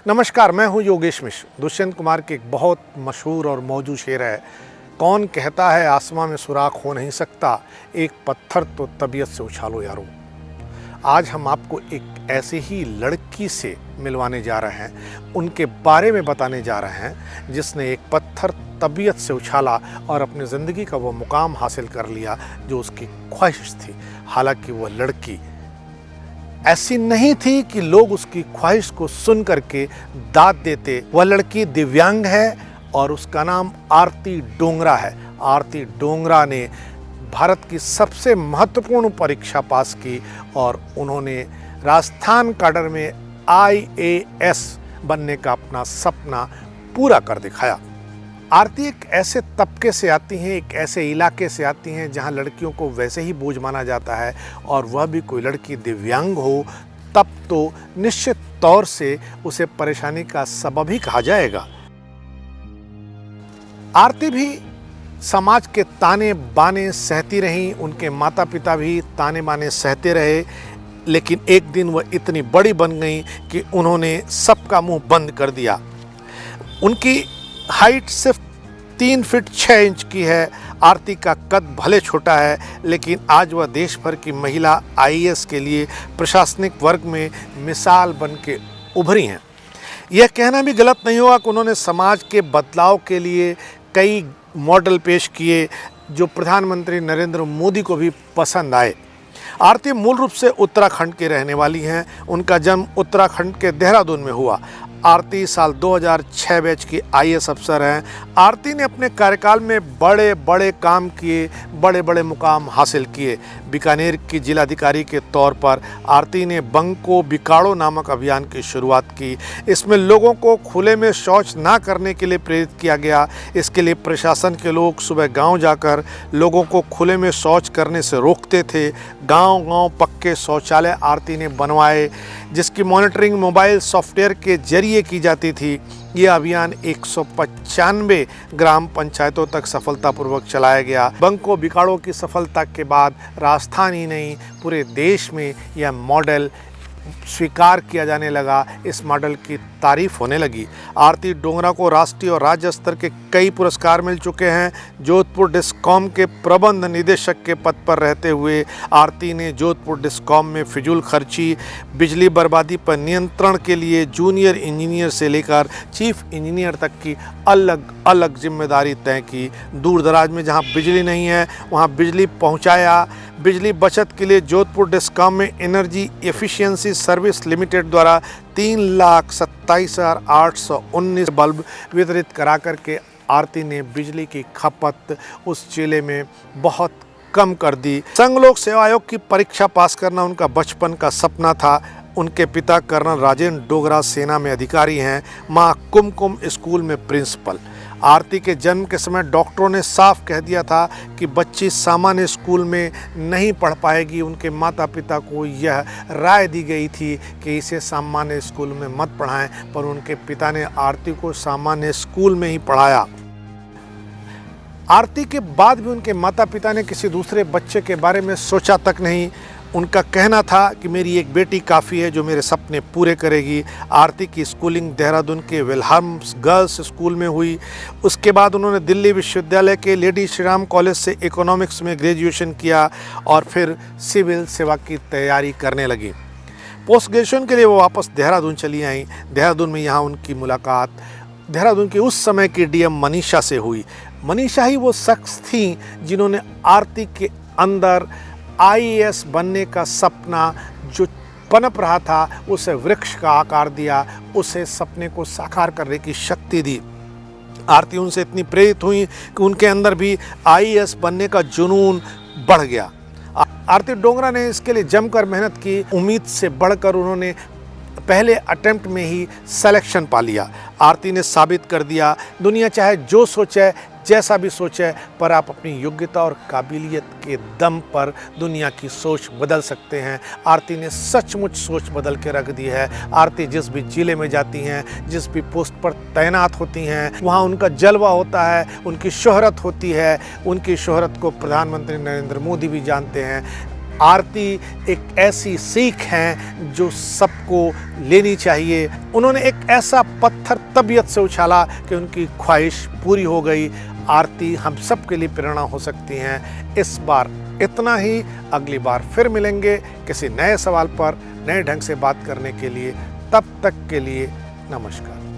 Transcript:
नमस्कार, मैं हूं योगेश मिश्र। दुष्यंत कुमार के एक बहुत मशहूर और मौजू शेर है, कौन कहता है आसमां में सुराख हो नहीं सकता, एक पत्थर तो तबीयत से उछालो यारो। आज हम आपको एक ऐसी ही लड़की से मिलवाने जा रहे हैं, उनके बारे में बताने जा रहे हैं जिसने एक पत्थर तबीयत से उछाला और अपनी ज़िंदगी का वो मुकाम हासिल कर लिया जो उसकी ख्वाहिश थी। हालांकि वह लड़की ऐसी नहीं थी कि लोग उसकी ख्वाहिश को सुन करके दाद देते। वह लड़की दिव्यांग है और उसका नाम आरती डोंगरा है। आरती डोंगरा ने भारत की सबसे महत्वपूर्ण परीक्षा पास की और उन्होंने राजस्थान कैडर में IAS बनने का अपना सपना पूरा कर दिखाया। आरती एक ऐसे तबके से आती हैं, एक ऐसे इलाके से आती हैं जहां लड़कियों को वैसे ही बोझ माना जाता है, और वह भी कोई लड़की दिव्यांग हो तब तो निश्चित तौर से उसे परेशानी का सबब ही कहा जाएगा। आरती भी समाज के ताने बाने सहती रहीं, उनके माता पिता भी ताने बाने सहते रहे, लेकिन एक दिन वह इतनी बड़ी बन गई कि उन्होंने सबका मुंह बंद कर दिया। उनकी हाइट सिर्फ 3 फीट 6 इंच की है। आरती का कद भले छोटा है, लेकिन आज वह देश भर की महिला IAS के लिए प्रशासनिक वर्ग में मिसाल बन के उभरी हैं। यह कहना भी गलत नहीं होगा कि उन्होंने समाज के बदलाव के लिए कई मॉडल पेश किए जो प्रधानमंत्री नरेंद्र मोदी को भी पसंद आए। आरती मूल रूप से उत्तराखंड के रहने वाली हैं। उनका जन्म उत्तराखंड के देहरादून में हुआ। आरती साल 2006 बैच की IAS अफसर हैं। आरती ने अपने कार्यकाल में बड़े बड़े काम किए, बड़े बड़े मुकाम हासिल किए। बीकानेर की जिलाधिकारी के तौर पर आरती ने बंको बिकाड़ो नामक अभियान की शुरुआत की। इसमें लोगों को खुले में शौच ना करने के लिए प्रेरित किया गया। इसके लिए प्रशासन के लोग सुबह गांव जाकर लोगों को खुले में शौच करने से रोकते थे। गांव-गांव पक्के शौचालय आरती ने बनवाए, जिसकी मॉनिटरिंग मोबाइल सॉफ्टवेयर के जरिए की जाती थी। यह अभियान 195 ग्राम पंचायतों तक सफलतापूर्वक चलाया गया। बंको बिकाड़ो की सफलता के बाद राजस्थान ही नहीं, पूरे देश में यह मॉडल स्वीकार किया जाने लगा। इस मॉडल की तारीफ होने लगी। आरती डोंगरा को राष्ट्रीय और राज्य स्तर के कई पुरस्कार मिल चुके हैं। जोधपुर डिस्कॉम के प्रबंध निदेशक के पद पर रहते हुए आरती ने जोधपुर डिस्कॉम में फिजूल खर्ची, बिजली बर्बादी पर नियंत्रण के लिए जूनियर इंजीनियर से लेकर चीफ इंजीनियर तक की अलग अलग जिम्मेदारी तय की। दूर दराज में जहाँ बिजली नहीं है वहाँ बिजली पहुँचाया। बिजली बचत के लिए जोधपुर डिस्कॉम में एनर्जी एफिशिएंसी सर्विस लिमिटेड द्वारा 3,27,819 बल्ब वितरित करा करके आरती ने बिजली की खपत उस जिले में बहुत कम कर दी। संघ लोक सेवा आयोग की परीक्षा पास करना उनका बचपन का सपना था। उनके पिता कर्नल राजेंद्र डोगरा सेना में अधिकारी हैं, मां कुमकुम स्कूल में प्रिंसिपल। आरती के जन्म के समय डॉक्टरों ने साफ कह दिया था कि बच्ची सामान्य स्कूल में नहीं पढ़ पाएगी। उनके माता पिता को यह राय दी गई थी कि इसे सामान्य स्कूल में मत पढ़ाएं, पर उनके पिता ने आरती को सामान्य स्कूल में ही पढ़ाया। आरती के बाद भी उनके माता पिता ने किसी दूसरे बच्चे के बारे में सोचा तक नहीं। उनका कहना था कि मेरी एक बेटी काफ़ी है जो मेरे सपने पूरे करेगी। आरती की स्कूलिंग देहरादून के विल्हम्स गर्ल्स स्कूल में हुई। उसके बाद उन्होंने दिल्ली विश्वविद्यालय के लेडी श्रीराम कॉलेज से इकोनॉमिक्स में ग्रेजुएशन किया और फिर सिविल सेवा की तैयारी करने लगी। पोस्ट ग्रेजुएशन के लिए वो वापस देहरादून चली आई। देहरादून में यहाँ उनकी मुलाकात देहरादून की उस समय की DM मनीषा से हुई। मनीषा ही वो शख्स थी जिन्होंने आरती के अंदर IAS बनने का सपना जो पनप रहा था उसे वृक्ष का आकार दिया, उसे सपने को साकार करने की शक्ति दी। आरती उनसे इतनी प्रेरित हुई कि उनके अंदर भी IAS बनने का जुनून बढ़ गया। आरती डोंगरा ने इसके लिए जमकर मेहनत की। उम्मीद से बढ़कर उन्होंने पहले अटेम्प्ट में ही सिलेक्शन पा लिया। आरती ने साबित कर दिया, दुनिया चाहे जो सोचे, जैसा भी सोचे, पर आप अपनी योग्यता और काबिलियत के दम पर दुनिया की सोच बदल सकते हैं। आरती ने सचमुच सोच बदल के रख दी है। आरती जिस भी जिले में जाती हैं, जिस भी पोस्ट पर तैनात होती हैं, वहाँ उनका जलवा होता है, उनकी शोहरत होती है। उनकी शोहरत को प्रधानमंत्री नरेंद्र मोदी भी जानते हैं। आरती एक ऐसी सीख है जो सबको लेनी चाहिए। उन्होंने एक ऐसा पत्थर तबीयत से उछाला कि उनकी ख्वाहिश पूरी हो गई। आरती हम सब के लिए प्रेरणा हो सकती हैं। इस बार इतना ही, अगली बार फिर मिलेंगे किसी नए सवाल पर नए ढंग से बात करने के लिए। तब तक के लिए नमस्कार।